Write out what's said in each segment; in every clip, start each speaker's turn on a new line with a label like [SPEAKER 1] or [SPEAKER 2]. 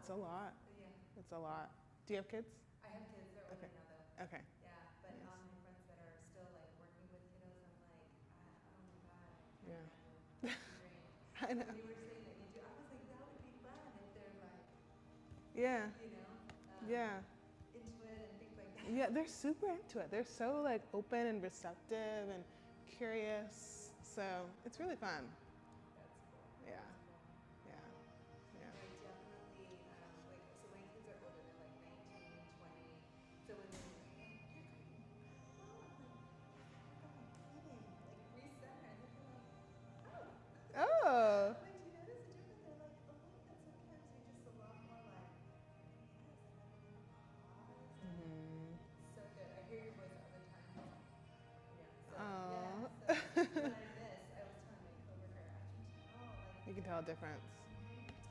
[SPEAKER 1] it's a lot.
[SPEAKER 2] Yeah.
[SPEAKER 1] It's a lot. Do you have kids?
[SPEAKER 2] I have kids. They're older
[SPEAKER 1] Okay.
[SPEAKER 2] now, though.
[SPEAKER 1] Okay.
[SPEAKER 2] Yeah, but
[SPEAKER 1] Nice.
[SPEAKER 2] my friends that are still like working with kiddos, I'm like, oh my god, I
[SPEAKER 1] Yeah.
[SPEAKER 2] can't imagine. It's too great.
[SPEAKER 1] I know.
[SPEAKER 2] When you were saying that you do, I was like, that would be fun if they're like,
[SPEAKER 1] Yeah.
[SPEAKER 2] you know,
[SPEAKER 1] Yeah.
[SPEAKER 2] into it and things like that.
[SPEAKER 1] Yeah, they're super into it. They're so like open and receptive and curious. So it's really fun.
[SPEAKER 2] That's cool.
[SPEAKER 1] Yeah.
[SPEAKER 2] That's cool.
[SPEAKER 1] Yeah. Yeah.
[SPEAKER 2] They're definitely, like, so my kids are older, they're like 19, 20. So when they're like, you're cooking, oh, I'm like, like recenter. And they're like, oh.
[SPEAKER 1] Oh.
[SPEAKER 2] I'm like, do you notice a difference? They're like, oh, and sometimes you're just a lot more like, yes, and then when you pause,
[SPEAKER 1] Mm-hmm.
[SPEAKER 2] it's so good. I hear your voice all the time. Yeah, so,
[SPEAKER 1] Oh.
[SPEAKER 2] when I miss, I was telling my coworker, I can tell, like,
[SPEAKER 1] You can tell a difference.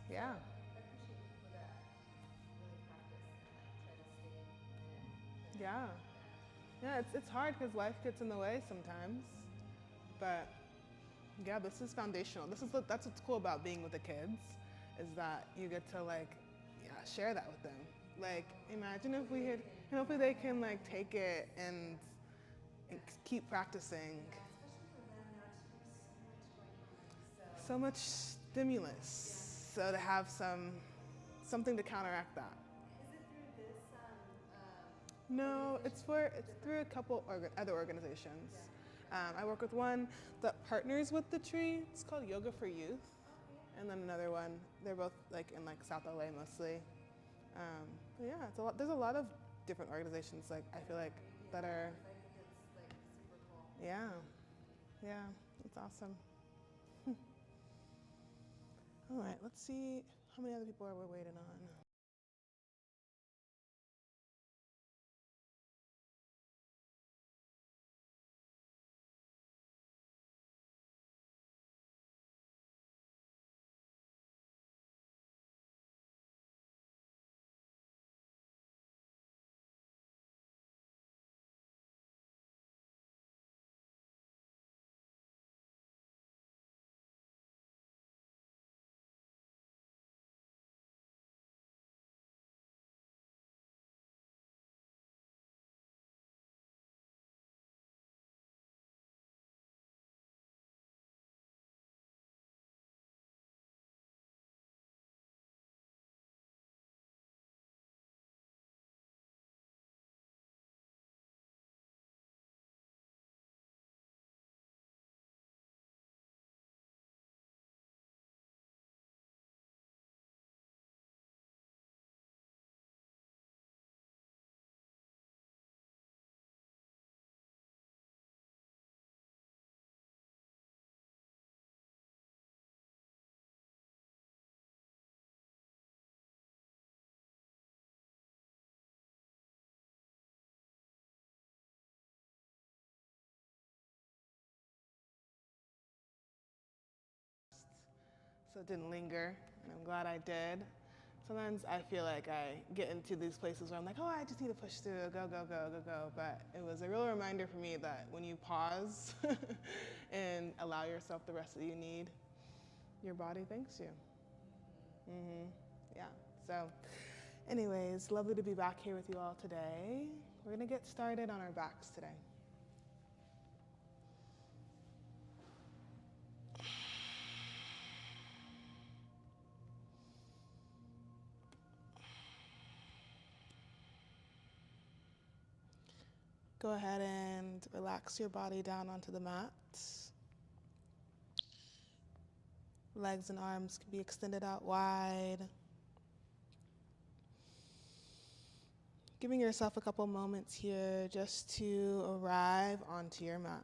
[SPEAKER 1] Yeah.
[SPEAKER 2] So I appreciate people that really practice and like try to stay in it.
[SPEAKER 1] Yeah. Yeah, it's hard because life gets in the way sometimes. But yeah, this is foundational. That's what's cool about being with the kids, is that you get to like, yeah, share that with them. Like, imagine if we had, and hopefully they can like take it and keep practicing.
[SPEAKER 2] Yeah, especially for them now too. There's so much going on.
[SPEAKER 1] So much stimulus. So to have something to counteract that.
[SPEAKER 2] Is it through this?
[SPEAKER 1] No, it's through a couple other organizations. I work with one that partners with the Tree. It's called Yoga for Youth, and then another one. They're both like in like South LA mostly. But yeah, it's a lot. There's a lot of different organizations like I feel like that are.
[SPEAKER 2] I think it's like super cool.
[SPEAKER 1] Yeah, yeah, it's awesome. All right, let's see how many other people are we waiting on. So it didn't linger, and I'm glad I did. Sometimes I feel like I get into these places where I'm like, oh, I just need to push through, go, go, go, go, go. But it was a real reminder for me that when you pause and allow yourself the rest that you need, your body thanks you. Yeah. So, anyways, lovely to be back here with you all today. We're gonna get started on our backs today. Go ahead and relax your body down onto the mat. Legs and arms can be extended out wide. Giving yourself a couple moments here just to arrive onto your mat.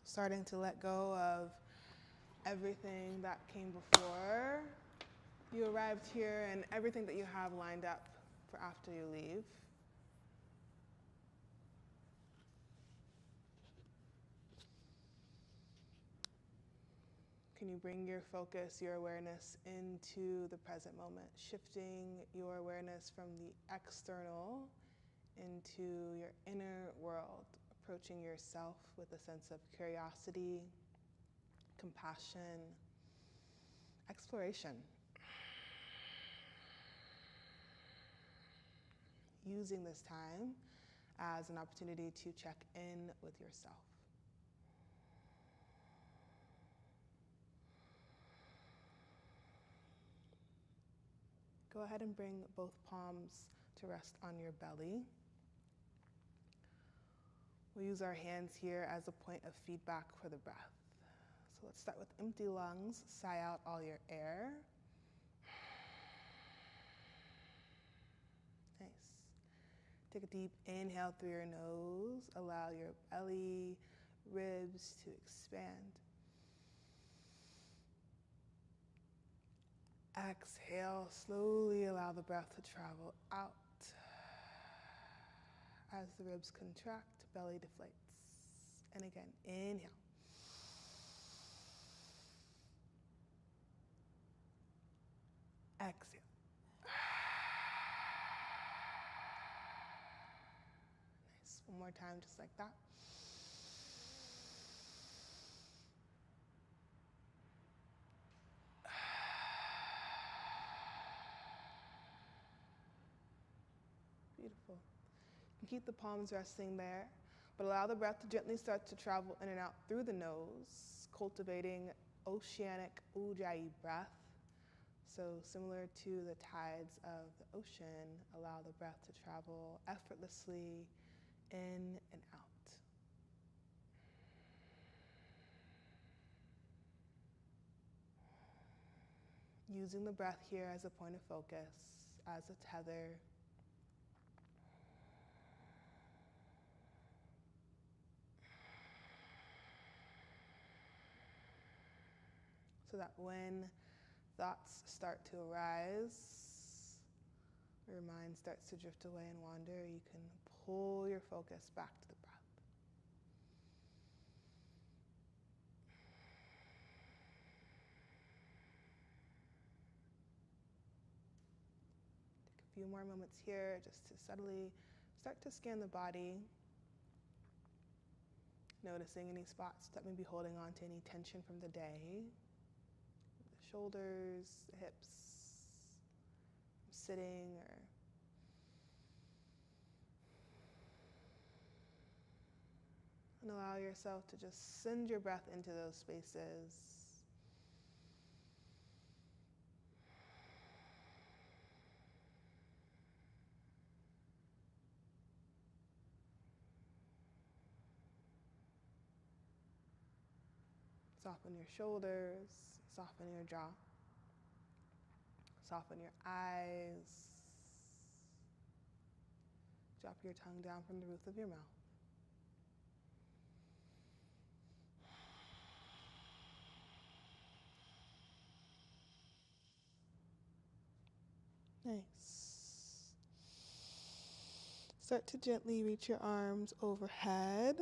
[SPEAKER 1] Starting to let go of everything that came before you arrived here and everything that you have lined up for after you leave. Can you bring your focus, your awareness into the present moment, shifting your awareness from the external into your inner world, approaching yourself with a sense of curiosity, compassion, exploration. using this time as an opportunity to check in with yourself. Go ahead and bring both palms to rest on your belly. We'll use our hands here as a point of feedback for the breath. So let's start with empty lungs. Sigh out all your air. Nice. Take a deep inhale through your nose. Allow your belly, ribs to expand. Exhale, slowly allow the breath to travel out. As the ribs contract, belly deflates. And again, inhale. Exhale. Nice. One more time, just like that. Beautiful. You can keep the palms resting there, but allow the breath to gently start to travel in and out through the nose, cultivating oceanic ujjayi breath. So similar to the tides of the ocean, allow the breath to travel effortlessly in and out. Using the breath here as a point of focus, as a tether. So that when thoughts start to arise, or your mind starts to drift away and wander, you can pull your focus back to the breath. Take a few more moments here just to subtly start to scan the body, noticing any spots that may be holding on to any tension from the day. The shoulders, the hips, sitting or and allow yourself to just send your breath into those spaces. Soften your shoulders, soften your jaw, soften your eyes. Drop your tongue down from the roof of your mouth. Nice. Start to gently reach your arms overhead.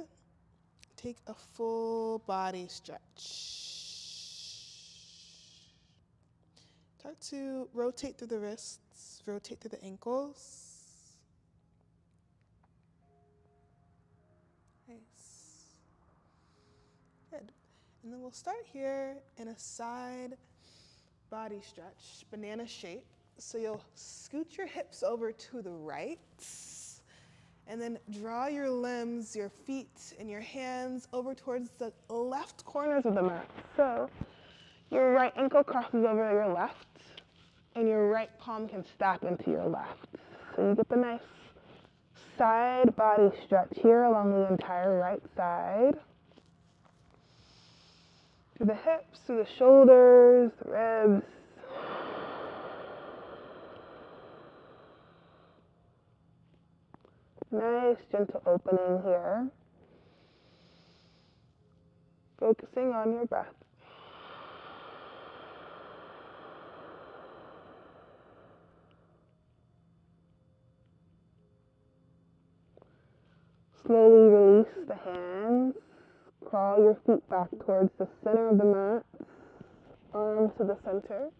[SPEAKER 1] Take a full body stretch. Start to rotate through the wrists, rotate through the ankles. Nice. Good. And then we'll start here in a side body stretch, banana shape. So you'll scoot your hips over to the right, and then draw your limbs, your feet, and your hands over towards the left corners of the mat. So your right ankle crosses over your left, and your right palm can stack into your left. So you get the nice side body stretch here along the entire right side. Through the hips, through the shoulders, the ribs. Nice gentle opening here. Focusing on your breath. Slowly release the hands. Crawl your feet back towards the center of the mat. Arms to the center.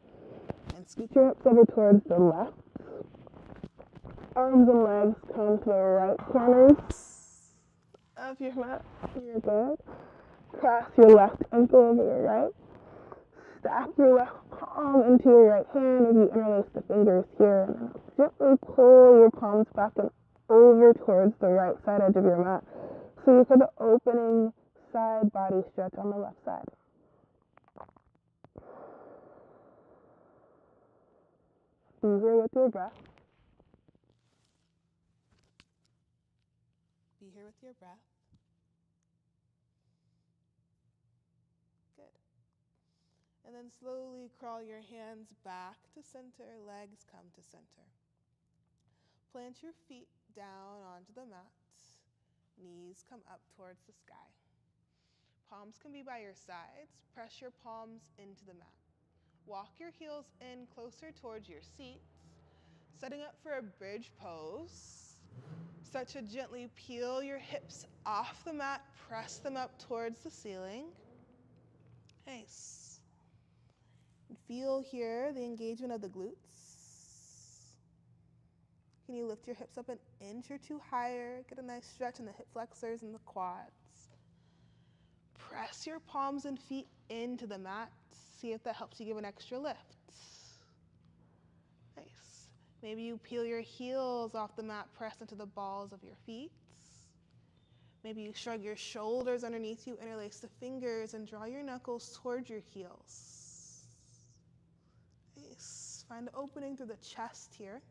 [SPEAKER 1] And scoot your hips over towards the left. Arms and legs come to the right corners of your mat. You're good. Cross your left ankle over your right. Stack your left palm into your right hand as you interlace the fingers here. And then gently pull your palms back and over towards the right side edge of your mat. So you feel the opening side body stretch on the left side. Be here with your breath. Be here with your breath. Good. And then slowly crawl your hands back to center, legs come to center. Plant your feet down onto the mat. Knees come up towards the sky. Palms can be by your sides. Press your palms into the mat. Walk your heels in closer towards your seat. Setting up for a bridge pose. Start to gently peel your hips off the mat. Press them up towards the ceiling. Nice. And feel here the engagement of the glutes. Can you lift your hips up an inch or two higher? Get a nice stretch in the hip flexors and the quads. Press your palms and feet into the mat. See if that helps you give an extra lift. Nice. Maybe you peel your heels off the mat, press into the balls of your feet. Maybe you shrug your shoulders underneath you, interlace the fingers, and draw your knuckles towards your heels. Nice. Find the opening through the chest here.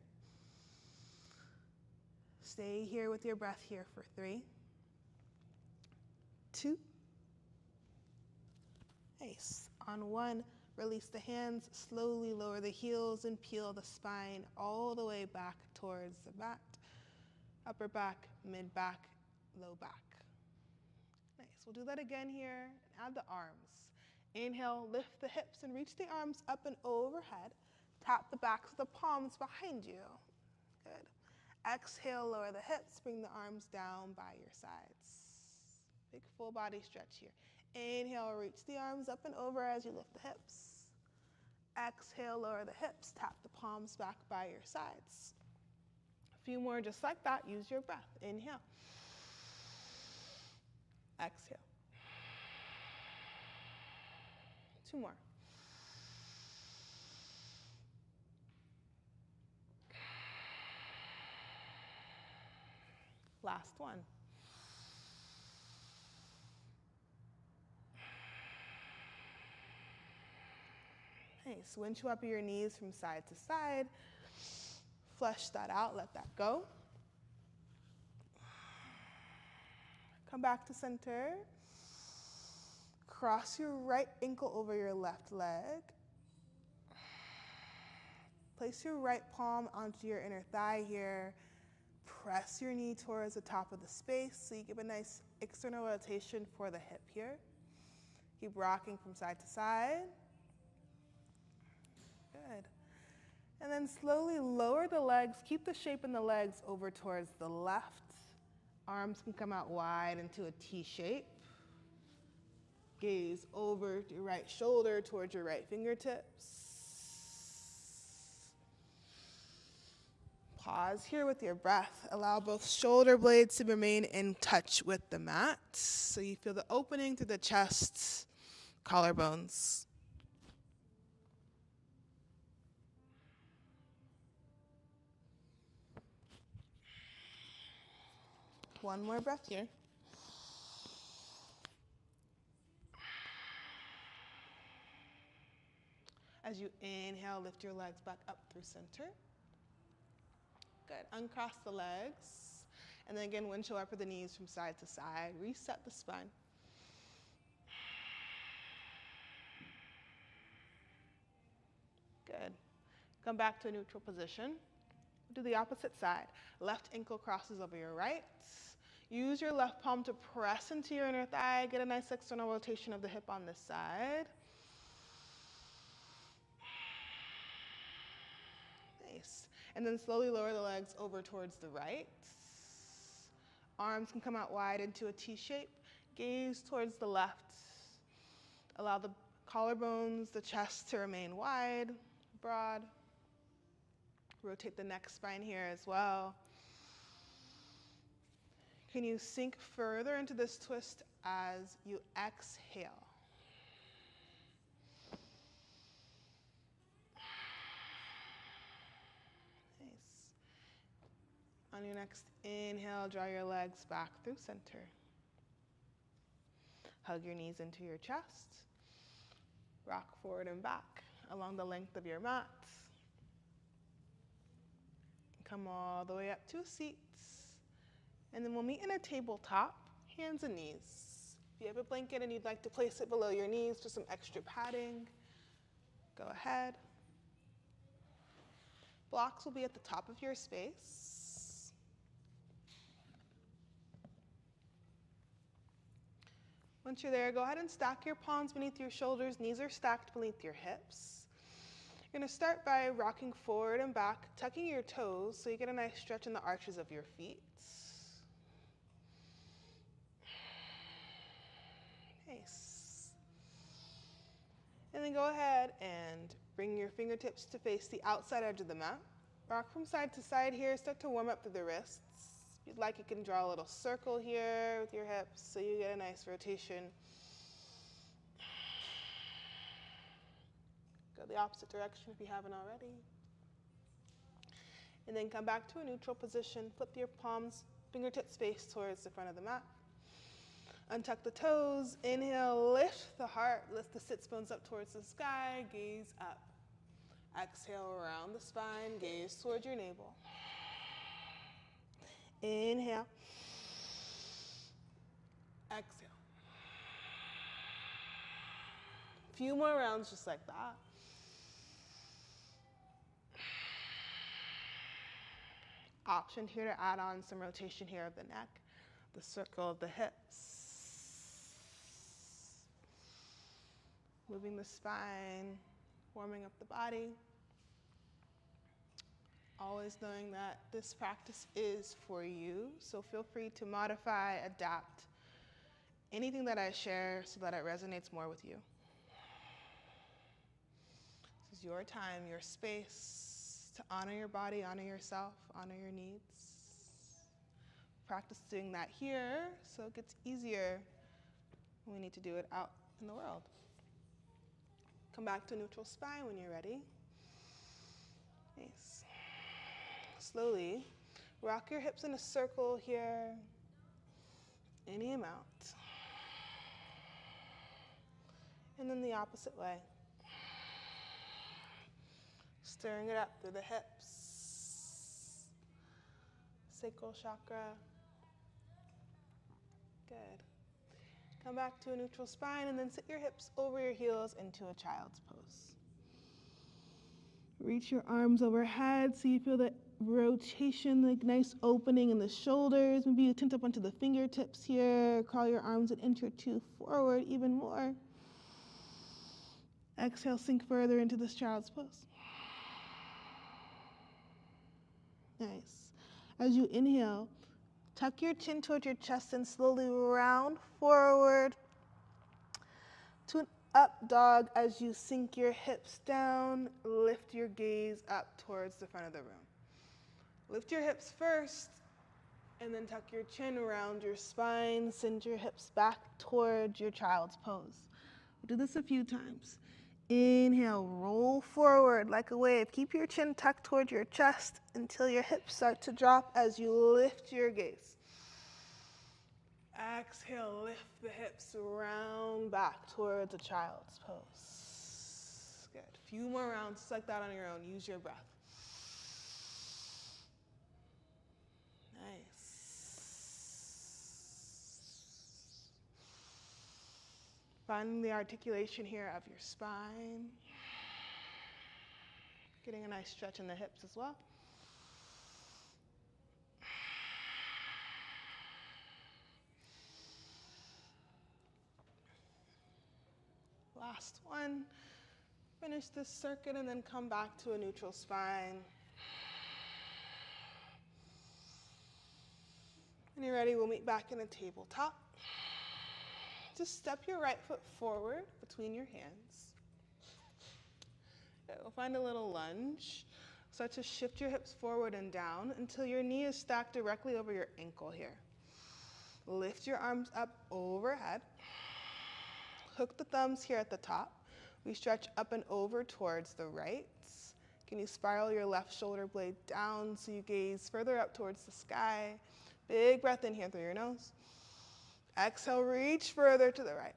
[SPEAKER 1] Stay here with your breath here for 3, 2. Nice. On 1, release the hands, slowly lower the heels and peel the spine all the way back towards the mat. Upper back, mid back, low back. Nice. We'll do that again here and add the arms. Inhale, lift the hips and reach the arms up and overhead. Tap the backs of the palms behind you. Good. Exhale, lower the hips, bring the arms down by your sides. Big full body stretch here. Inhale, reach the arms up and over as you lift the hips. Exhale, lower the hips, tap the palms back by your sides. A few more just like that, use your breath. Inhale. Exhale. 2 more. Last one. Nice. Windshield up your knees from side to side. Flesh that out, let that go. Come back to center. Cross your right ankle over your left leg. Place your right palm onto your inner thigh here. Press your knee towards the top of the space so you give a nice external rotation for the hip here. Keep rocking from side to side. Good. And then slowly lower the legs. Keep the shape in the legs over towards the left. Arms can come out wide into a T shape. Gaze over your right shoulder towards your right fingertips. Pause here with your breath. Allow both shoulder blades to remain in touch with the mat. So you feel the opening through the chest, collarbones. One more breath here. As you inhale, lift your legs back up through center. Good. Uncross the legs. And then again, windshield upper the knees from side to side. Reset the spine. Good. Come back to a neutral position. Do the opposite side. Left ankle crosses over your right. Use your left palm to press into your inner thigh. Get a nice external rotation of the hip on this side. Nice. And then slowly lower the legs over towards the right. Arms can come out wide into a T shape. Gaze towards the left. Allow the collarbones, the chest to remain wide, broad. Rotate the neck spine here as well. Can you sink further into this twist as you exhale? Nice. On your next inhale, draw your legs back through center. Hug your knees into your chest. Rock forward and back along the length of your mat. Come all the way up to seats. And then we'll meet in a tabletop, hands and knees. If you have a blanket and you'd like to place it below your knees for some extra padding, go ahead. Blocks will be at the top of your space. Once you're there, go ahead and stack your palms beneath your shoulders. Knees are stacked beneath your hips. You're going to start by rocking forward and back, tucking your toes so you get a nice stretch in the arches of your feet. Nice. And then go ahead and bring your fingertips to face the outside edge of the mat. Rock from side to side here. Start to warm up through the wrists. If you'd like, you can draw a little circle here with your hips so you get a nice rotation. Go the opposite direction if you haven't already. And then come back to a neutral position. Flip your palms, fingertips face towards the front of the mat. Untuck the toes. Inhale, lift the heart. Lift the sits bones up towards the sky. Gaze up. Exhale around the spine. Gaze towards your navel. Inhale. Exhale. A few more rounds just like that. Option here to add on some rotation here of the neck, the circle of the hips. Moving the spine, warming up the body. Always knowing that this practice is for you, so feel free to modify, adapt anything that I share so that it resonates more with you. This is your time, your space to honor your body, honor yourself, honor your needs. Practice doing that here so it gets easier when we need to do it out in the world. Come back to neutral spine when you're ready. Nice. Slowly, rock your hips in a circle here, any amount. And then the opposite way. Stirring it up through the hips, sacral chakra. Good. Come back to a neutral spine and then sit your hips over your heels into a child's pose. Reach your arms overhead so you feel that rotation, like nice opening in the shoulders. Maybe you tint up onto the fingertips here. Crawl your arms an inch or two forward, even more. Exhale, sink further into this child's pose. Nice. As you inhale, tuck your chin towards your chest and slowly round forward to an up dog. As you sink your hips down, lift your gaze up towards the front of the room. Lift your hips first, and then tuck your chin around your spine. Send your hips back towards your child's pose. We'll do this a few times. Inhale, roll forward like a wave. Keep your chin tucked towards your chest until your hips start to drop as you lift your gaze. Exhale, lift the hips round back towards a child's pose. Good. A few more rounds just like that on your own. Use your breath. Nice. Finding the articulation here of your spine. Getting a nice stretch in the hips as well. Last one. Finish this circuit and then come back to a neutral spine. When you're ready, we'll meet back in a tabletop. Just step your right foot forward between your hands. We'll find a little lunge. Start to shift your hips forward and down until your knee is stacked directly over your ankle here. Lift your arms up overhead. Hook the thumbs here at the top. We stretch up and over towards the right. Can you spiral your left shoulder blade down so you gaze further up towards the sky? Big breath in here through your nose. Exhale, reach further to the right.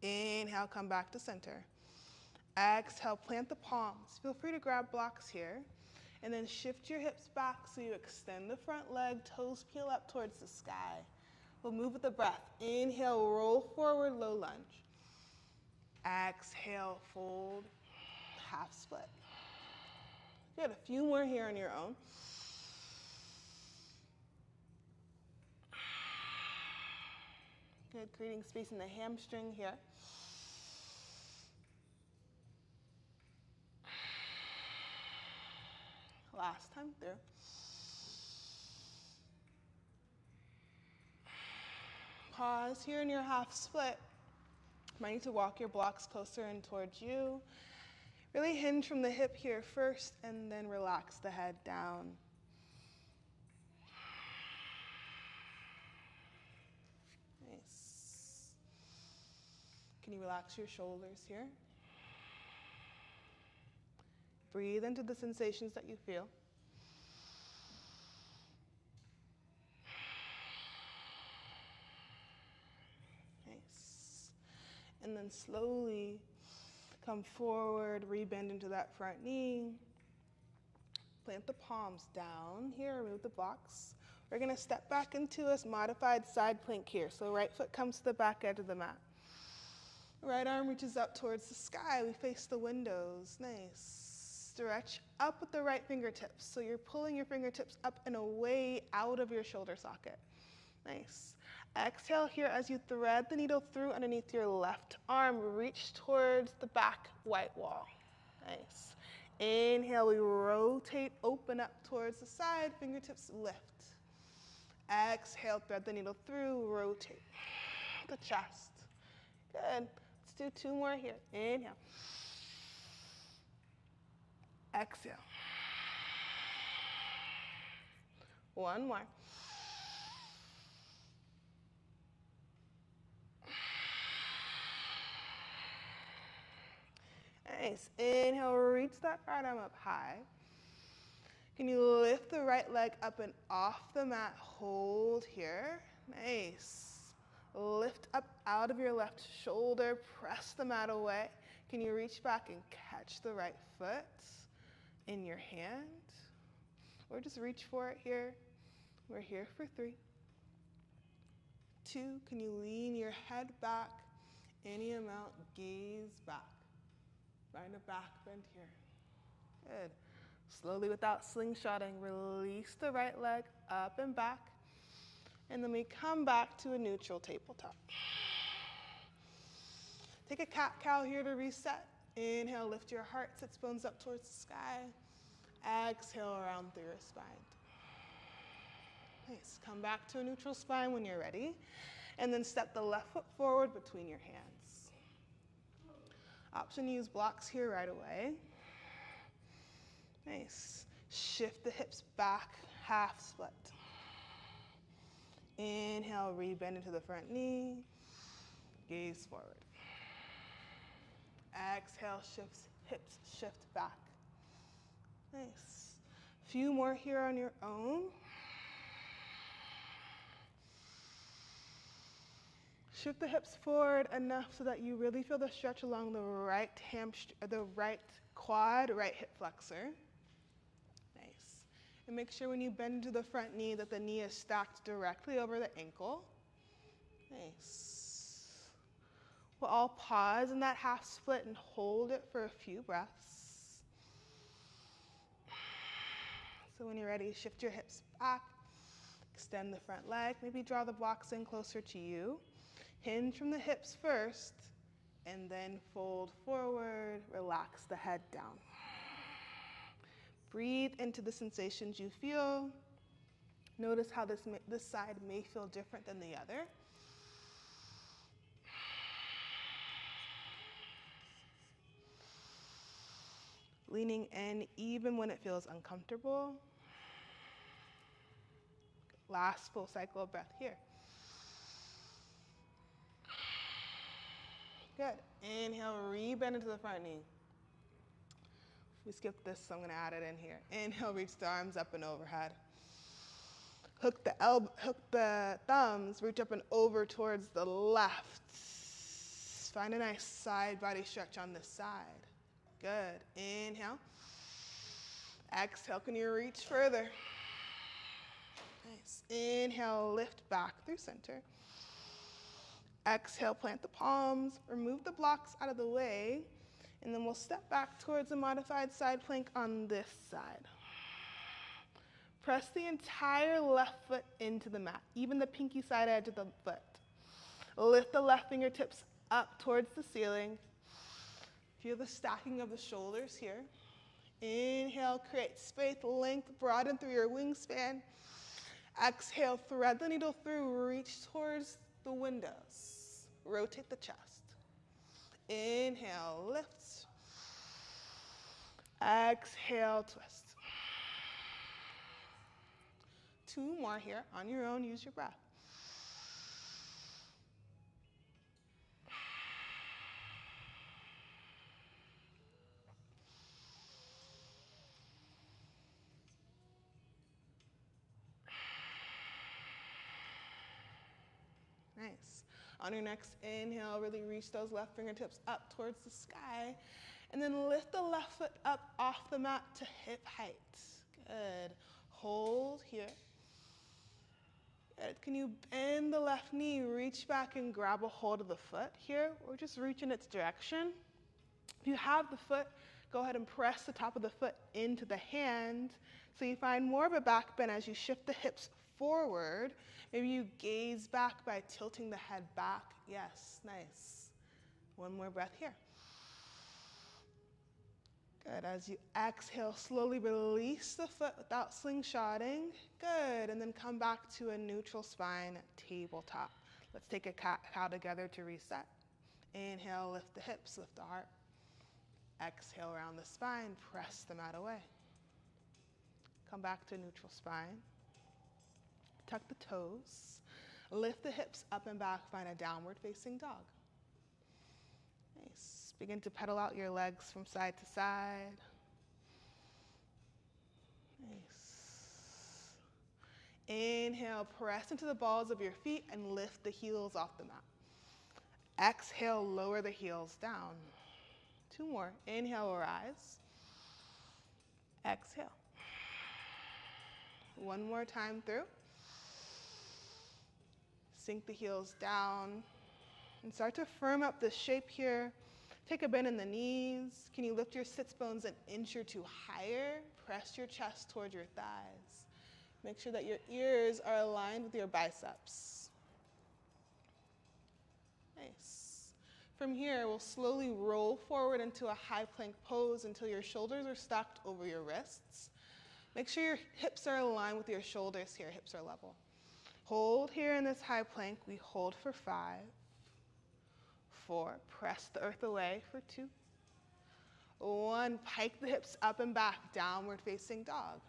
[SPEAKER 1] Inhale, come back to center. Exhale, plant the palms. Feel free to grab blocks here. And then shift your hips back so you extend the front leg, toes peel up towards the sky. We'll move with the breath. Inhale, roll forward, low lunge. Exhale, fold, half split. Good, a few more here on your own. Good, creating space in the hamstring here. Last time through. Pause here in your half split. Might need to walk your blocks closer in towards you. Really hinge from the hip here first and then relax the head down. Nice. Can you relax your shoulders here? Breathe into the sensations that you feel. Nice. And then slowly come forward, rebend into that front knee. Plant the palms down here, remove the blocks. We're gonna step back into a modified side plank here. So right foot comes to the back edge of the mat. Right arm reaches up towards the sky. We face the windows. Nice. Stretch up with the right fingertips. So you're pulling your fingertips up and away out of your shoulder socket. Nice. Exhale here as you thread the needle through underneath your left arm. Reach towards the back white wall. Nice. Inhale, we rotate, open up towards the side, fingertips lift. Exhale, thread the needle through, rotate the chest. Good. Let's do 2 more here. Inhale. Exhale. 1 more. Nice. Inhale, reach that right arm up high. Can you lift the right leg up and off the mat? Hold here. Nice. Lift up out of your left shoulder. Press the mat away. Can you reach back and catch the right foot in your hand? Or just reach for it here. We're here for 3. 2, can you lean your head back? Any amount, gaze back. Find a back bend here. Good. Slowly without slingshotting, release the right leg up and back. And then we come back to a neutral tabletop. Take a cat-cow here to reset. Inhale, lift your heart, sits bones up towards the sky. Exhale, round through your spine. Nice. Come back to a neutral spine when you're ready. And then step the left foot forward between your hands. Option to use blocks here right away. Nice. Shift the hips back, half split. Inhale, rebend into the front knee. Gaze forward. Exhale, hips shift back. Nice. Few more here on your own. Shift the hips forward enough so that you really feel the stretch along the right hamstring, the right quad, right hip flexor. Nice. And make sure when you bend to the front knee that the knee is stacked directly over the ankle. Nice. We'll all pause in that half split and hold it for a few breaths. So when you're ready, shift your hips back, extend the front leg, maybe draw the blocks in closer to you. Hinge from the hips first, and then fold forward, relax the head down. Breathe into the sensations you feel. Notice how this side may feel different than the other. Leaning in even when it feels uncomfortable. Last full cycle of breath here. Good. Inhale, rebend into the front knee. We skipped this, so I'm gonna add it in here. Inhale, reach the arms up and overhead. Hook the thumbs, reach up and over towards the left. Find a nice side body stretch on this side. Good. Inhale. Exhale, can you reach further? Nice. Inhale, lift back through center. Exhale, plant the palms, remove the blocks out of the way, and then we'll step back towards a modified side plank on this side. Press the entire left foot into the mat, even the pinky side edge of the foot. Lift the left fingertips up towards the ceiling. Feel the stacking of the shoulders here. Inhale, create space, length, broaden through your wingspan. Exhale, thread the needle through, reach towards the windows. Rotate the chest. Inhale, lift. Exhale, twist. 2 more here. On your own, use your breath. Nice. On your next inhale, really reach those left fingertips up towards the sky, and then lift the left foot up off the mat to hip height. Good. Hold here. Good. Can you bend the left knee, reach back and grab a hold of the foot here, or just reach in its direction? If you have the foot, go ahead and press the top of the foot into the hand so you find more of a back bend as you shift the hips forward. Maybe you gaze back by tilting the head back. Yes, nice. 1 more breath here. Good. As you exhale, slowly release the foot without slingshotting. Good. And then come back to a neutral spine tabletop. Let's take a cat-cow together to reset. Inhale, lift the hips, lift the heart. Exhale, round the spine, press the mat away. Come back to neutral spine. Tuck the toes. Lift the hips up and back, find a downward facing dog. Nice. Begin to pedal out your legs from side to side. Nice. Inhale, press into the balls of your feet and lift the heels off the mat. Exhale, lower the heels down. 2 more. Inhale, rise. Exhale. 1 more time through. Sink the heels down and start to firm up the shape here. Take a bend in the knees. Can you lift your sits bones an inch or 2 higher? Press your chest towards your thighs. Make sure that your ears are aligned with your biceps. Nice. From here, we'll slowly roll forward into a high plank pose until your shoulders are stacked over your wrists. Make sure your hips are aligned with your shoulders here, hips are level. Hold here in this high plank. We hold for 5, 4, press the earth away for 2, 1, pike the hips up and back, downward facing dog.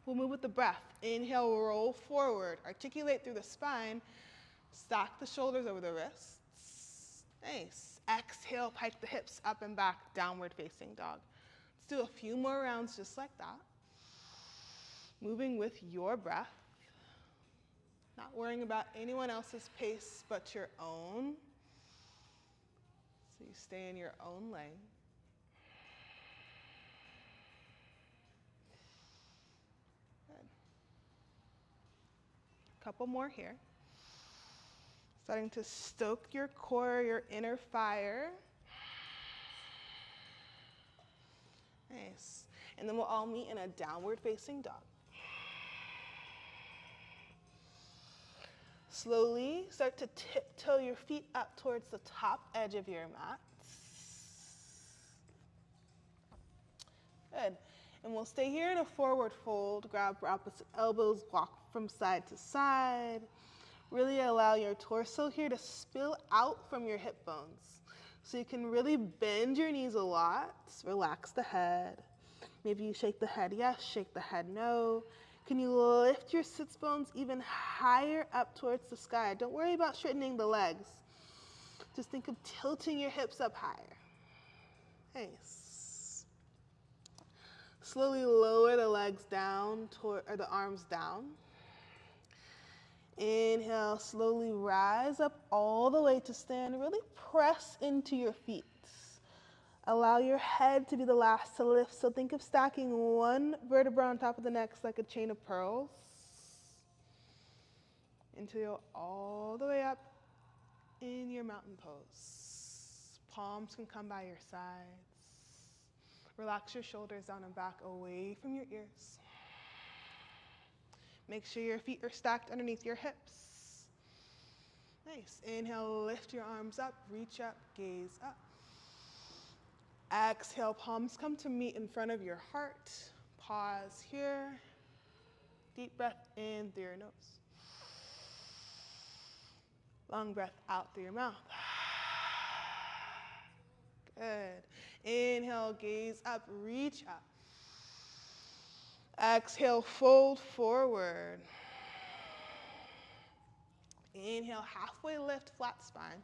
[SPEAKER 1] We'll move with the breath. Inhale, roll forward, articulate through the spine, stack the shoulders over the wrists. Nice. Exhale, pike the hips up and back, downward facing dog. Let's do a few more rounds just like that. Moving with your breath. Not worrying about anyone else's pace but your own. So you stay in your own lane. Good. Couple more here. Starting to stoke your core, your inner fire. Nice. And then we'll all meet in a downward facing dog. Slowly start to tiptoe your feet up towards the top edge of your mat. Good. And we'll stay here in a forward fold. Grab opposite elbows, walk from side to side. Really allow your torso here to spill out from your hip bones. So you can really bend your knees a lot. Relax the head. Maybe you shake the head yes, shake the head no. Can you lift your sits bones even higher up towards the sky? Don't worry about straightening the legs. Just think of tilting your hips up higher. Nice. Slowly lower the legs down or the arms down. Inhale, slowly rise up all the way to stand. Really press into your feet. Allow your head to be the last to lift. So think of stacking one vertebra on top of the next like a chain of pearls. Until you're all the way up in your mountain pose. Palms can come by your sides. Relax your shoulders down and back away from your ears. Make sure your feet are stacked underneath your hips. Nice. Inhale, lift your arms up, reach up, gaze up. Exhale, palms come to meet in front of your heart. Pause here. Deep breath in through your nose. Long breath out through your mouth. Good. Inhale, gaze up, reach up. Exhale, fold forward. Inhale, halfway lift, flat spine.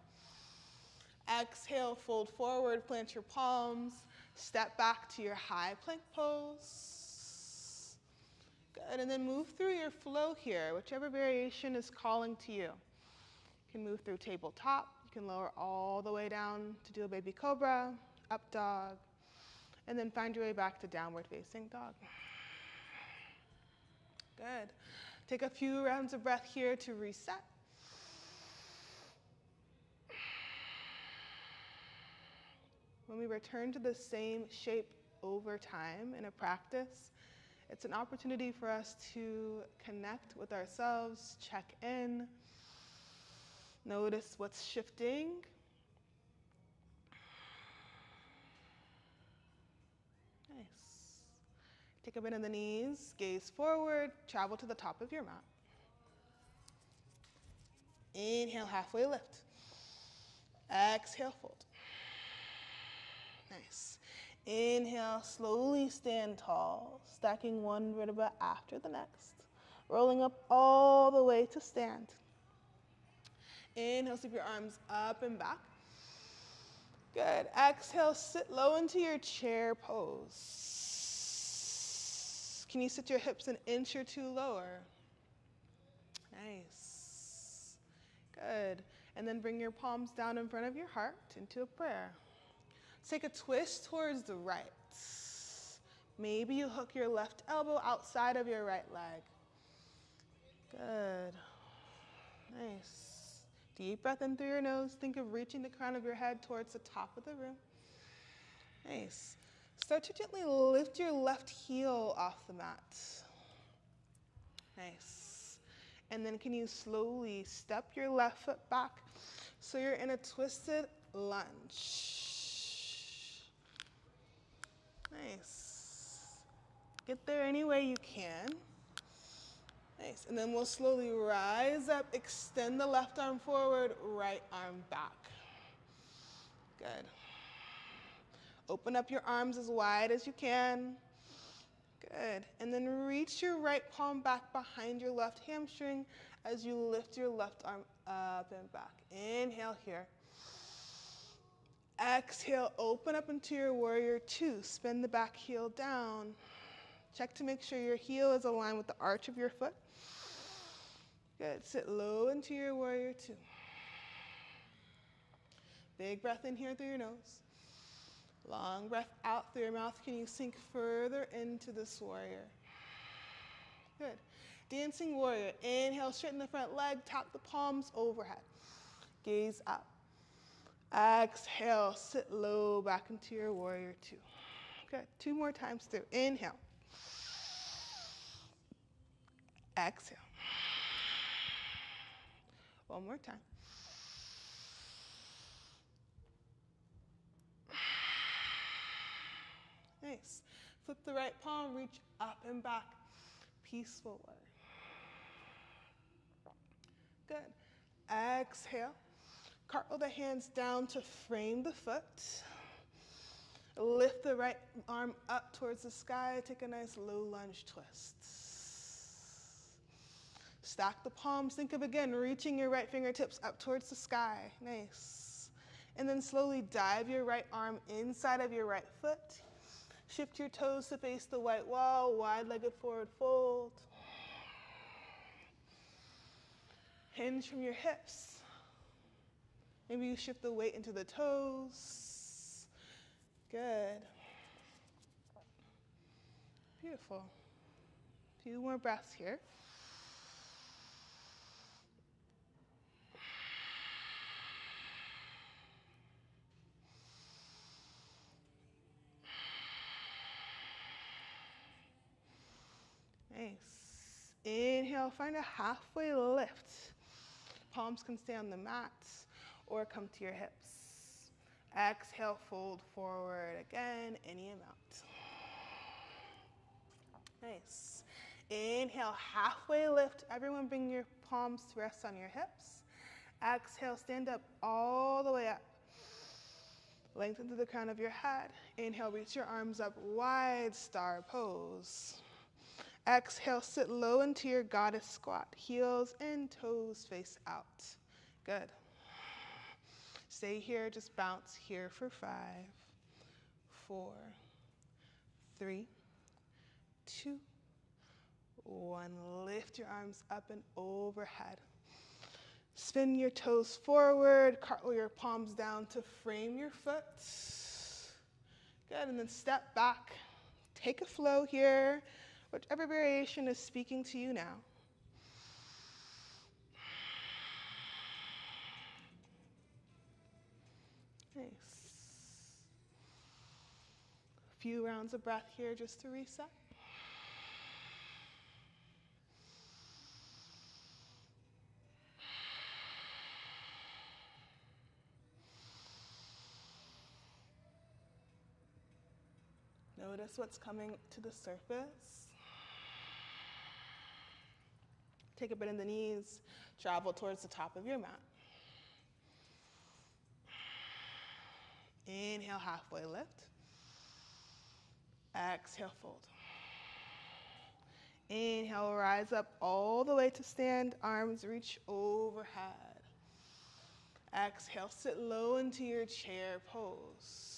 [SPEAKER 1] Exhale, fold forward, plant your palms. Step back to your high plank pose. Good, and then move through your flow here, whichever variation is calling to you. You can move through tabletop. You can lower all the way down to do a baby cobra, up dog, and then find your way back to downward facing dog. Good. Take a few rounds of breath here to reset. When we return to the same shape over time in a practice, it's an opportunity for us to connect with ourselves, check in, notice what's shifting. Nice. Take a bend in the knees, gaze forward, travel to the top of your mat. Inhale, halfway lift. Exhale, fold. Nice. Inhale, slowly stand tall, stacking one vertebra after the next, rolling up all the way to stand. Inhale, sweep your arms up and back. Good. Exhale, sit low into your chair pose. Can you sit your hips an inch or two lower? Nice. Good. And then bring your palms down in front of your heart into a prayer. Take a twist towards the right. Maybe you hook your left elbow outside of your right leg. Good. Nice. Deep breath in through your nose. Think of reaching the crown of your head towards the top of the room. Nice. Start to gently lift your left heel off the mat. Nice. And then can you slowly step your left foot back so you're in a twisted lunge. Nice. Get there any way you can. Nice. And then we'll slowly rise up, extend the left arm forward, right arm back. Good. Open up your arms as wide as you can. Good. And then reach your right palm back behind your left hamstring as you lift your left arm up and back. Inhale here. Exhale, open up into your warrior two. Spin the back heel down. Check to make sure your heel is aligned with the arch of your foot. Good. Sit low into your warrior two. Big breath in here through your nose. Long breath out through your mouth. Can you sink further into this warrior? Good. Dancing warrior. Inhale, straighten the front leg, tap the palms overhead. Gaze up. Exhale, sit low back into your warrior two. Good. 2 more times through. Inhale. Exhale. 1 more time. Nice. Flip the right palm, reach up and back. Peaceful way. Good. Exhale. Cartwheel the hands down to frame the foot. Lift the right arm up towards the sky. Take a nice low lunge twist. Stack the palms. Think of again reaching your right fingertips up towards the sky. Nice. And then slowly dive your right arm inside of your right foot. Shift your toes to face the white wall, wide-legged forward fold. Hinge from your hips. Maybe you shift the weight into the toes. Good. Beautiful. A few more breaths here. Nice. Inhale, find a halfway lift. Palms can stay on the mat or come to your hips. Exhale, fold forward again, any amount. Nice. Inhale, halfway lift. Everyone bring your palms to rest on your hips. Exhale, stand up all the way up. Lengthen through the crown of your head. Inhale, reach your arms up wide, star pose. Exhale, sit low into your goddess squat. Heels and toes face out. Good. Stay here, just bounce here for 5, 4, 3, 2, 1. Lift your arms up and overhead. Spin your toes forward, cartwheel your palms down to frame your foot. Good, and then step back. Take a flow here. Whichever variation is speaking to you now. Nice. A few rounds of breath here just to reset. Notice what's coming to the surface. Take a bend in the knees, travel towards the top of your mat. Inhale, halfway lift. Exhale, fold. Inhale, rise up all the way to stand, arms reach overhead. Exhale, sit low into your chair pose.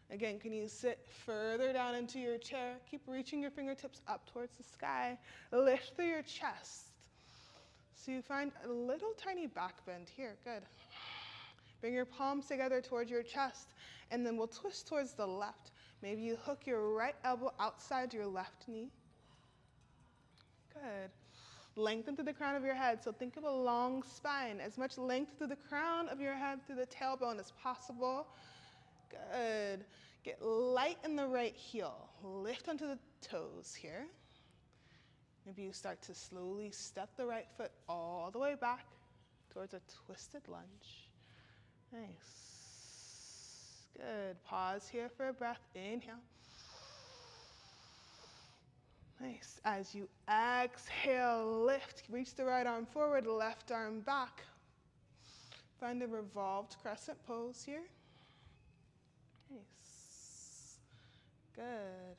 [SPEAKER 1] Again, can you sit further down into your chair? Keep reaching your fingertips up towards the sky. Lift through your chest. So you find a little tiny back bend here. Good. Bring your palms together towards your chest, and then we'll twist towards the left. Maybe you hook your right elbow outside your left knee. Good. Lengthen through the crown of your head. So think of a long spine. As much length through the crown of your head, through the tailbone as possible. Good. Get light in the right heel. Lift onto the toes here. Maybe you start to slowly step the right foot all the way back towards a twisted lunge. Nice. Good. Pause here for a breath. Inhale. Nice. As you exhale, lift. Reach the right arm forward, left arm back. Find a revolved crescent pose here. Nice. Good.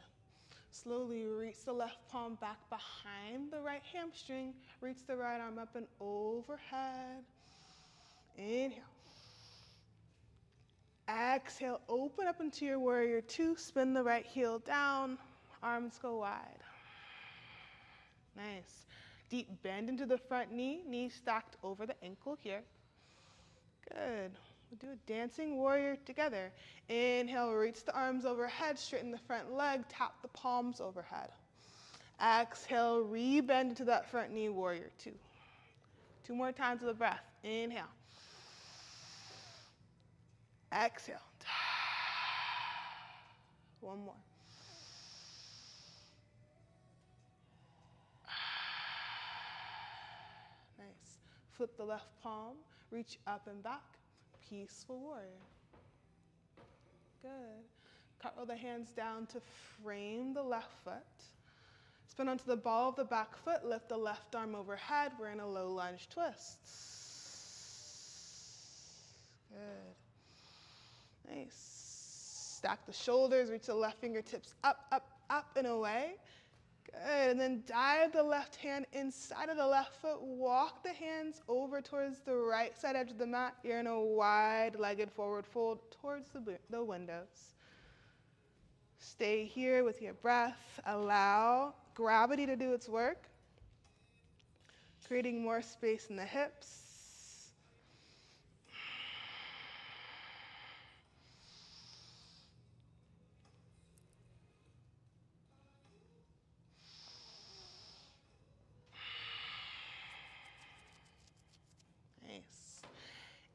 [SPEAKER 1] Slowly reach the left palm back behind the right hamstring. Reach the right arm up and overhead. Inhale. Exhale, open up into your warrior 2. Spin the right heel down. Arms go wide. Nice. Deep bend into the front knee. Knee stacked over the ankle here. Good. We'll do a dancing warrior together. Inhale, reach the arms overhead, straighten the front leg, tap the palms overhead. Exhale, re-bend into that front knee, warrior 2. 2 more times with a breath. Inhale. Exhale. 1 more. Nice. Flip the left palm, reach up and back. Peaceful warrior. Good. Cartwheel the hands down to frame the left foot. Spin onto the ball of the back foot, lift the left arm overhead. We're in a low lunge twist. Good. Nice. Stack the shoulders, reach the left fingertips up, up, up and away. Good, and then dive the left hand inside of the left foot. Walk the hands over towards the right side edge of the mat. You're in a wide-legged forward fold towards the windows. Stay here with your breath. Allow gravity to do its work, creating more space in the hips. Nice.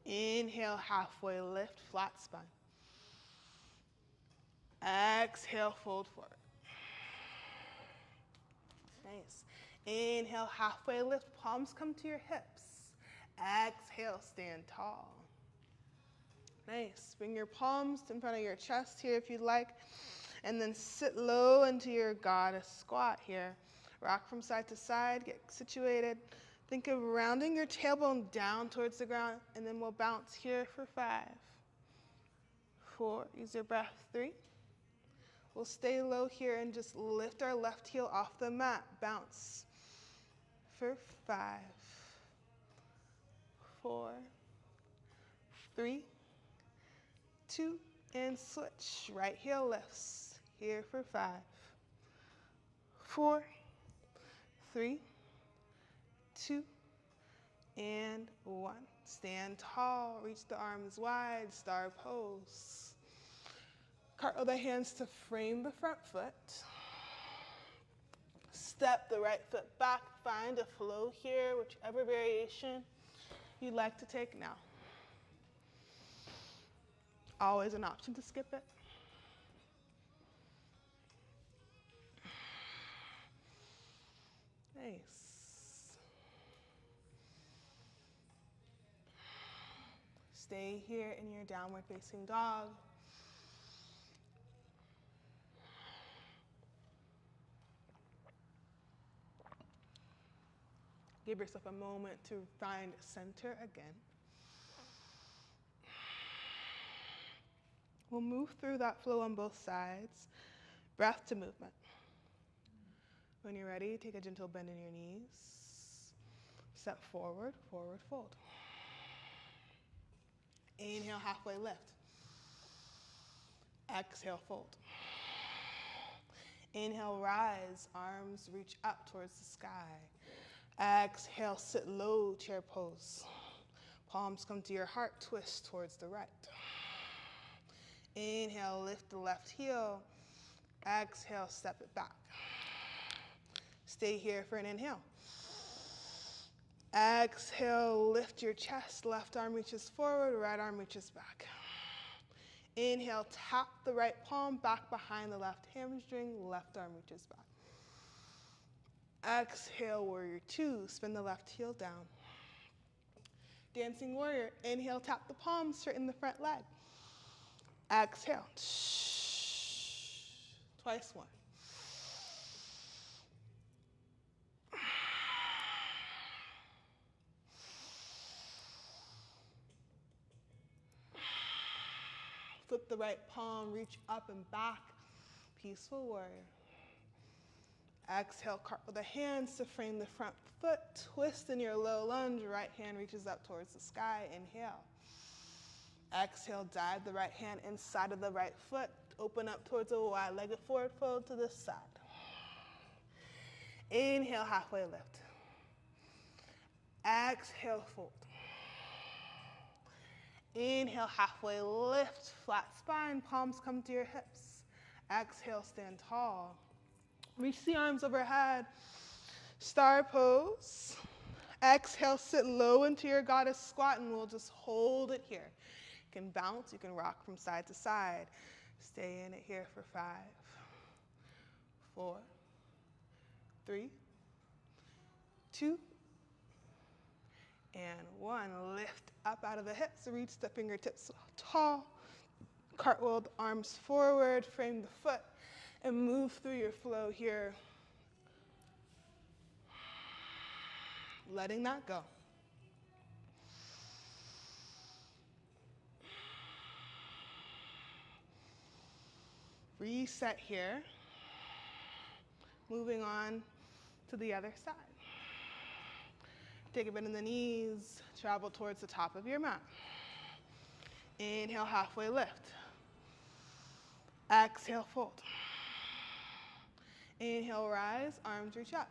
[SPEAKER 1] Inhale, halfway lift, flat spine. Exhale, fold forward. Nice. Inhale, halfway lift, palms come to your hips. Exhale, stand tall. Nice. Bring your palms in front of your chest here if you'd like. And then sit low into your goddess squat here. Rock from side to side, get situated. Think of rounding your tailbone down towards the ground, and then we'll bounce here for 5, 4, use your breath, 3. We'll stay low here and just lift our left heel off the mat. Bounce for 5, 4, 3, 2, and switch. Right heel lifts. Here for 5, 4, 3, 2, and 1. Stand tall, reach the arms wide, star pose. Cartwheel the hands to frame the front foot. Step the right foot back, find a flow here, whichever variation you'd like to take now. Always an option to skip it. Nice. Stay here in your downward facing dog. Give yourself a moment to find center again. We'll move through that flow on both sides. Breath to movement. When you're ready, take a gentle bend in your knees. Step forward, forward fold. Inhale, halfway lift. Exhale, fold. Inhale, rise, arms reach up towards the sky. Exhale, sit low, chair pose. Palms come to your heart, twist towards the right. Inhale, lift the left heel. Exhale, step it back. Stay here for an inhale. Exhale, lift your chest. Left arm reaches forward, right arm reaches back. Inhale, tap the right palm back behind the left hamstring. Left arm reaches back. Exhale, warrior 2. Spin the left heel down. Dancing warrior. Inhale, tap the palms, straighten the front leg. Exhale. Twice more. Flip the right palm, reach up and back. Peaceful warrior. Exhale, cartwheel the hands to frame the front foot. Twist in your low lunge. Right hand reaches up towards the sky. Inhale. Exhale, dive the right hand inside of the right foot. Open up towards a wide-legged forward fold to the side. Inhale, halfway lift. Exhale, fold. Inhale, halfway lift, flat spine, palms come to your hips. Exhale, stand tall. Reach the arms overhead. Star pose. Exhale, sit low into your goddess squat, and we'll just hold it here. You can bounce, you can rock from side to side. Stay in it here for 5, 4, 3, 2, and 1. Lift up out of the hips, reach the fingertips tall. Cartwheel the arms forward, frame the foot, and move through your flow here. Letting that go. Reset here. Moving on to the other side. Take a bend in the knees, travel towards the top of your mat. Inhale, halfway lift. Exhale, fold. Inhale, rise, arms reach up.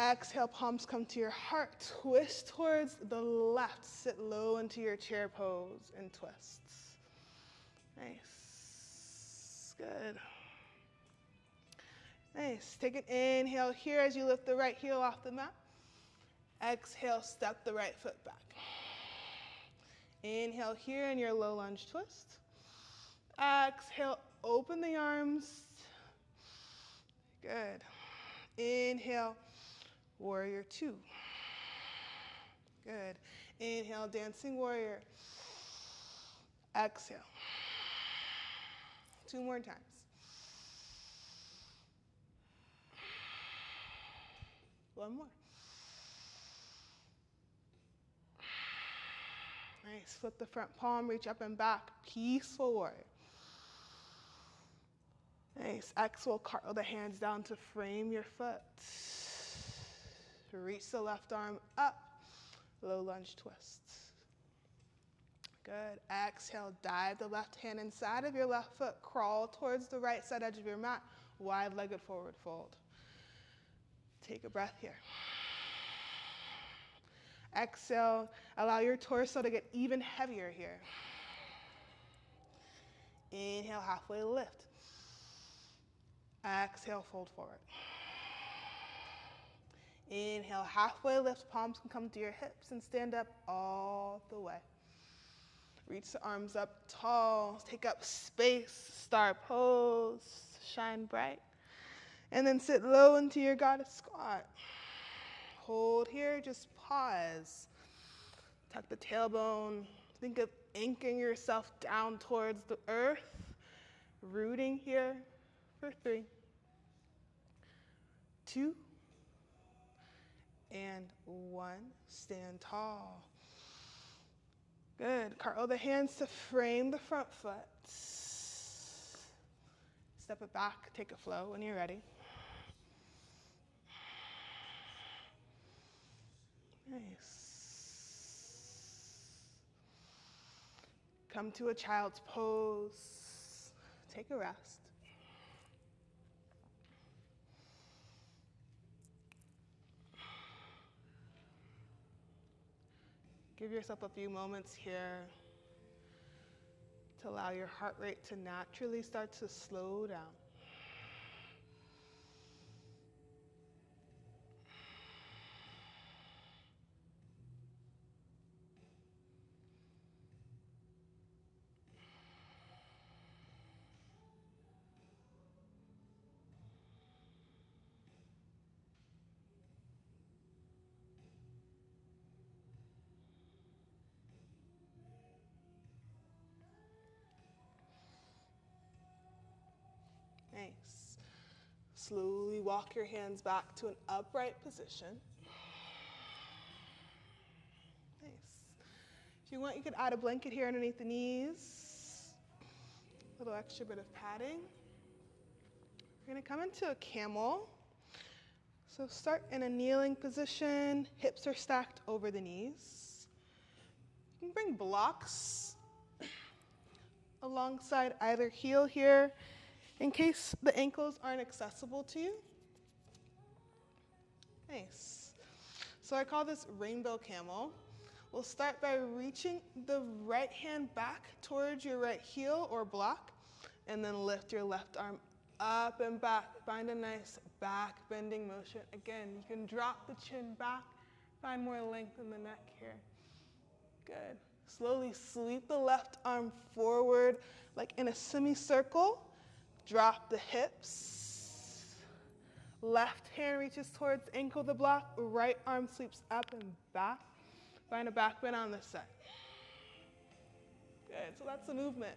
[SPEAKER 1] Exhale, palms come to your heart. Twist towards the left. Sit low into your chair pose and twist. Nice. Good. Nice. Take an inhale here as you lift the right heel off the mat. Exhale, step the right foot back. Inhale here in your low lunge twist. Exhale, open the arms. Good. Inhale, warrior two. Good. Inhale, dancing warrior. Exhale. Two more times. One more. Nice. Flip the front palm, reach up and back. Peaceful warrior. Nice. Exhale, curl the hands down to frame your foot. Reach the left arm up. Low lunge twist. Good. Exhale, dive the left hand inside of your left foot. Crawl towards the right side edge of your mat. Wide-legged forward fold. Take a breath here. Exhale, allow your torso to get even heavier here. Inhale, halfway lift. Exhale, fold forward. Inhale, halfway lift, palms can come to your hips and stand up all the way. Reach the arms up tall, take up space, star pose, shine bright. And then sit low into your goddess squat. Hold here, just pause. Tuck the tailbone. Think of anchoring yourself down towards the earth. Rooting here for 3, 2, and 1. Stand tall. Good. Curl the hands to frame the front foot. Step it back, take a flow when you're ready. Nice. Come to a child's pose. Take a rest. Give yourself a few moments here to allow your heart rate to naturally start to slow down. Nice. Slowly walk your hands back to an upright position. Nice. If you want, you could add a blanket here underneath the knees. A little extra bit of padding. We're going to come into a camel. So start in a kneeling position. Hips are stacked over the knees. You can bring blocks alongside either heel here, in case the ankles aren't accessible to you. Nice. So I call this rainbow camel. We'll start by reaching the right hand back towards your right heel or block, and then lift your left arm up and back. Find a nice back bending motion. Again, you can drop the chin back, find more length in the neck here. Good. Slowly sweep the left arm forward like in a semicircle. Drop the hips. Left hand reaches towards ankle the block. Right arm sweeps up and back. Find a back bend on this side. Good, so that's the movement.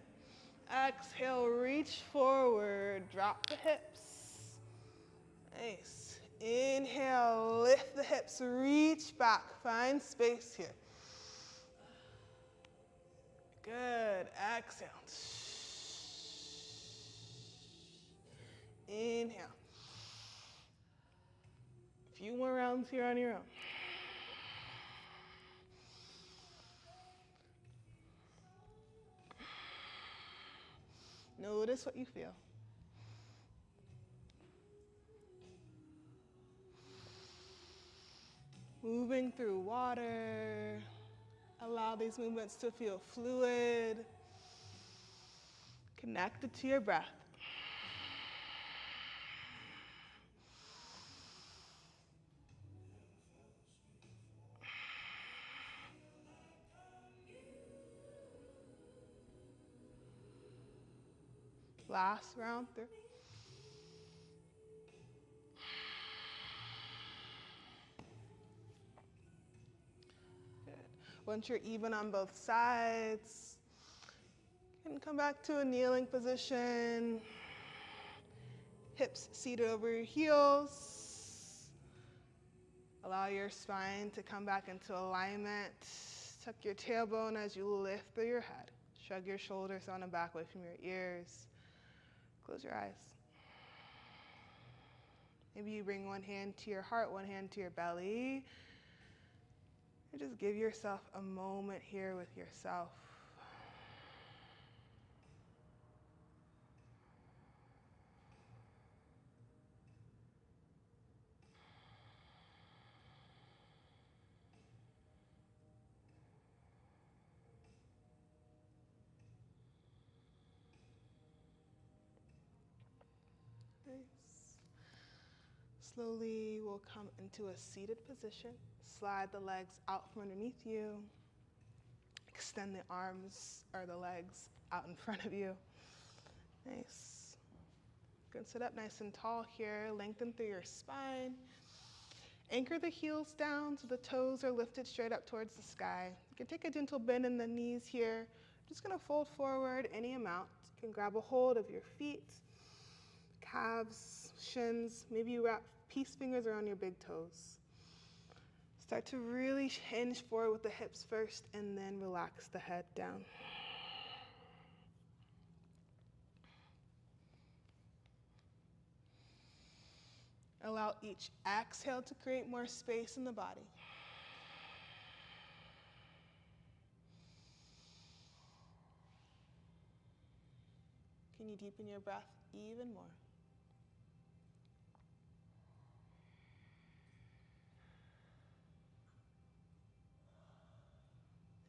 [SPEAKER 1] Exhale, reach forward. Drop the hips. Nice. Inhale, lift the hips. Reach back. Find space here. Good. Exhale. Inhale. A few more rounds here on your own. Notice what you feel. moving through water. Allow these movements to feel fluid, connected to your breath. Last round through. Good. Once you're even on both sides, you can come back to a kneeling position. Hips seated over your heels. Allow your spine to come back into alignment. Tuck your tailbone as you lift through your head. Shrug your shoulders on and back away from your ears. Close your eyes. Maybe you bring one hand to your heart, one hand to your belly. And just give yourself a moment here with yourself. Slowly, we'll come into a seated position. Slide the legs out from underneath you. Extend the arms or the legs out in front of you. Nice. You can sit up nice and tall here. Lengthen through your spine. Anchor the heels down so the toes are lifted straight up towards the sky. You can take a gentle bend in the knees here. Just going to fold forward any amount. You can grab a hold of your feet, calves, shins. Maybe you wrap peace fingers around your big toes. Start to really hinge forward with the hips first and then relax the head down. Allow each exhale to create more space in the body. Can you deepen your breath even more?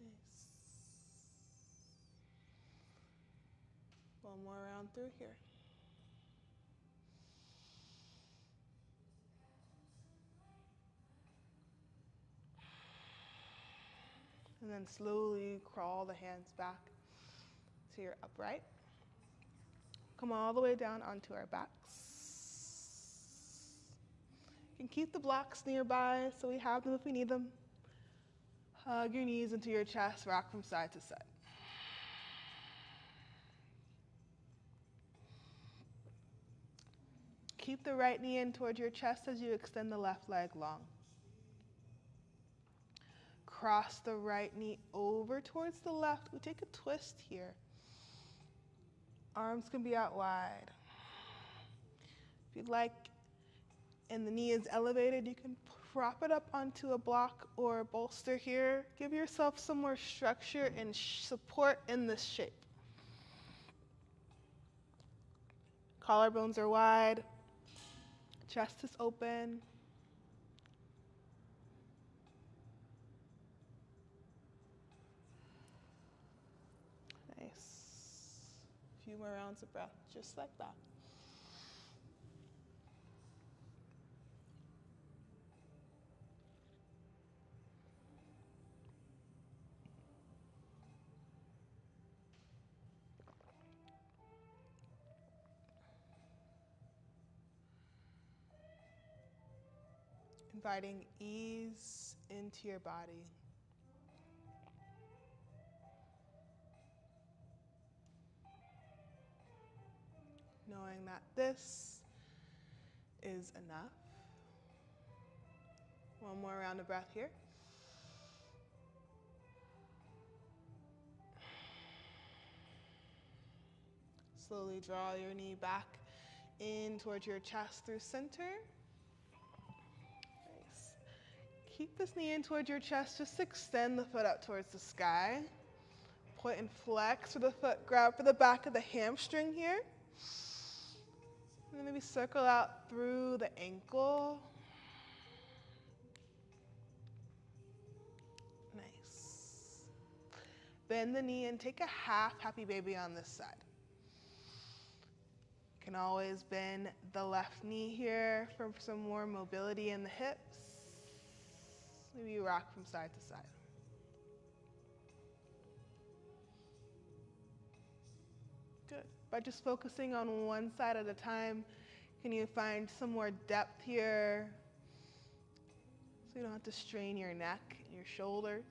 [SPEAKER 1] Nice. One more round through here. And then slowly crawl the hands back to your upright. Come all the way down onto our backs. You can keep the blocks nearby so we have them if we need them. Hug your knees into your chest, rock from side to side. Keep the right knee in towards your chest as you extend the left leg long. Cross the right knee over towards the left. We take a twist here. Arms can be out wide. If you'd like, and the knee is elevated, you can prop it up onto a block or a bolster here. Give yourself some more structure and support in this shape. Collarbones are wide. Chest is open. Nice. A few more rounds of breath, just like that. Inviting ease into your body. Knowing that this is enough. One more round of breath here. Slowly draw your knee back in towards your chest through center. Nice. Keep this knee in towards your chest. Just extend the foot up towards the sky. Point and flex with the foot. Grab for the back of the hamstring here. And then maybe circle out through the ankle. Bend the knee and take a half happy baby on this side. You can always bend the left knee here for some more mobility in the hips. Maybe you rock from side to side. Good. By just focusing on one side at a time, can you find some more depth here so you don't have to strain your neck and your shoulders?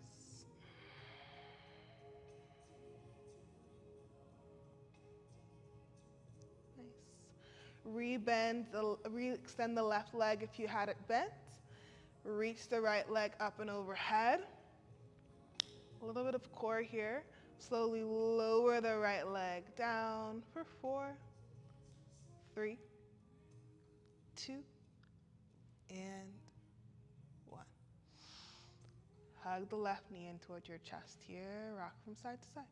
[SPEAKER 1] Re-extend the left leg if you had it bent. Reach the right leg up and overhead. A little bit of core here. Slowly lower the right leg down for 4, 3, 2, and 1. Hug the left knee in towards your chest here. Rock from side to side.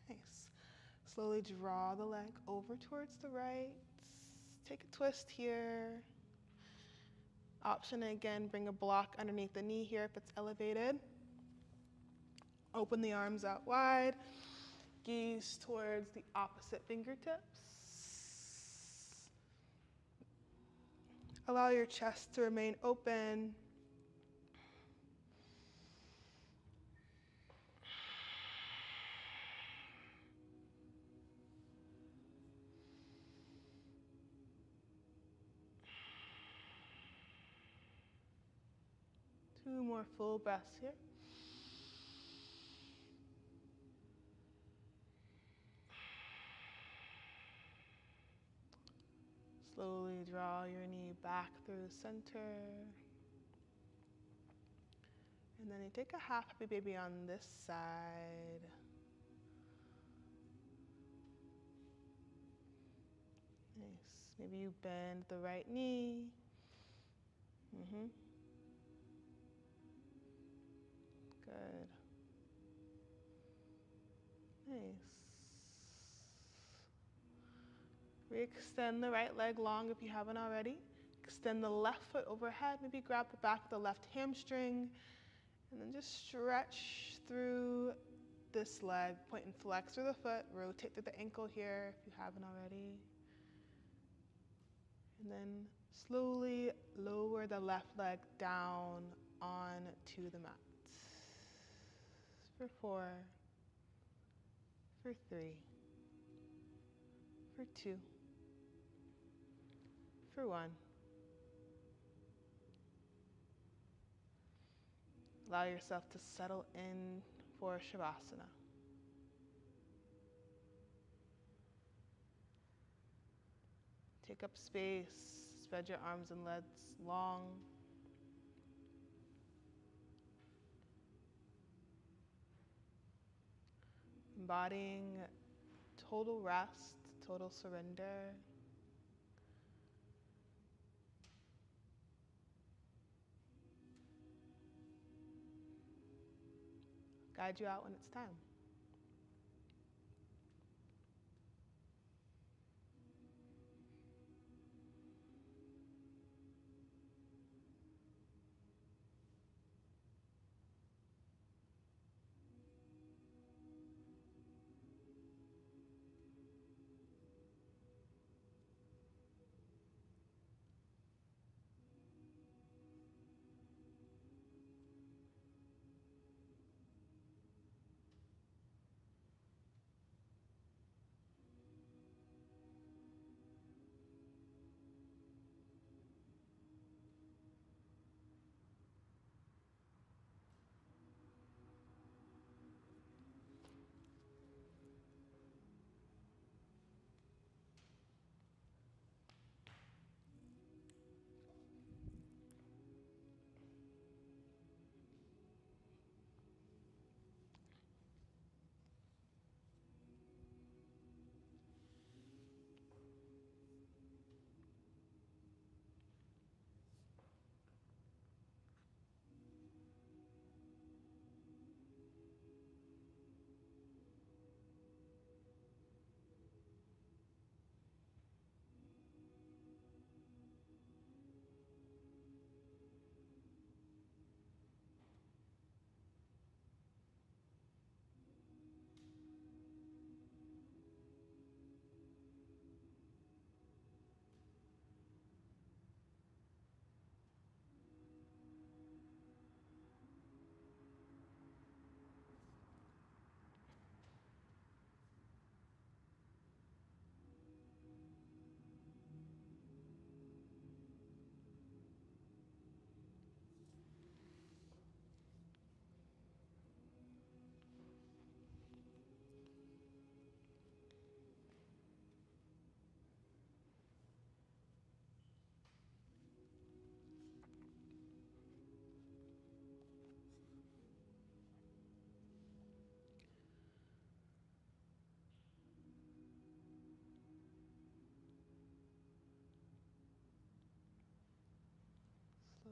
[SPEAKER 1] Nice. Slowly draw the leg over towards the right. Take a twist here. Option again, bring a block underneath the knee here if it's elevated. Open the arms out wide. Gaze towards the opposite fingertips. Allow your chest to remain open. Two more full breaths here. Slowly draw your knee back through center. And then you take a half happy baby on this side. Nice. Maybe you bend the right knee. Good. Nice. Re-extend the right leg long if you haven't already. Extend the left foot overhead. Maybe grab the back of the left hamstring. And then just stretch through this leg. Point and flex through the foot. Rotate through the ankle here if you haven't already. And then slowly lower the left leg down onto the mat. For 4, for 3, for 2, for 1. Allow yourself to settle in for Shavasana. Take up space, spread your arms and legs long. Embodying total rest, total surrender. Guide you out when it's time.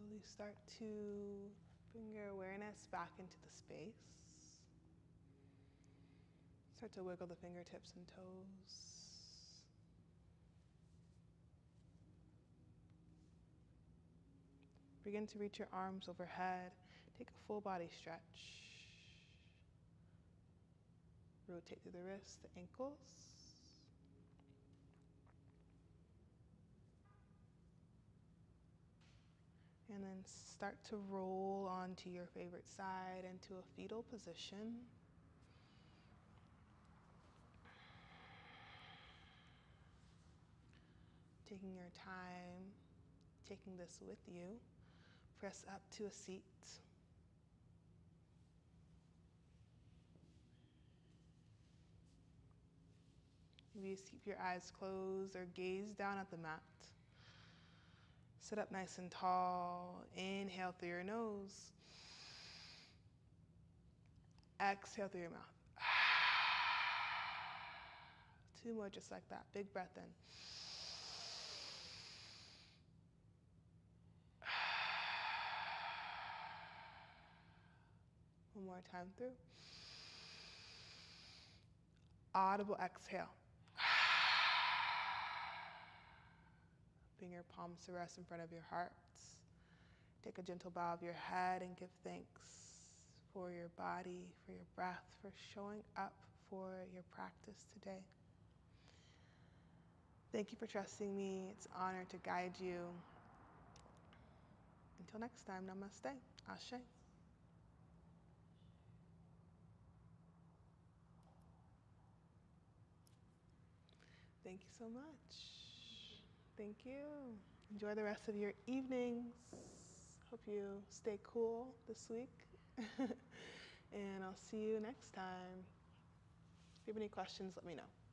[SPEAKER 1] Slowly start to bring your awareness back into the space. Start to wiggle the fingertips and toes. Begin to reach your arms overhead. Take a full body stretch. Rotate through the wrists, the ankles. And then start to roll onto your favorite side into a fetal position. Taking your time, taking this with you. Press up to a seat. Maybe keep your eyes closed or gaze down at the mat. Sit up nice and tall. Inhale through your nose. Exhale through your mouth. 2 more just like that. Big breath in. One more time through. Audible exhale. Bring your palms to rest in front of your heart. Take a gentle bow of your head and give thanks for your body, for your breath, for showing up for your practice today. Thank you for trusting me. It's an honor to guide you. Until next time, namaste. Ashe. Thank you so much. Thank you. Enjoy the rest of your evenings. Hope you stay cool this week. And I'll see you next time. If you have any questions, let me know.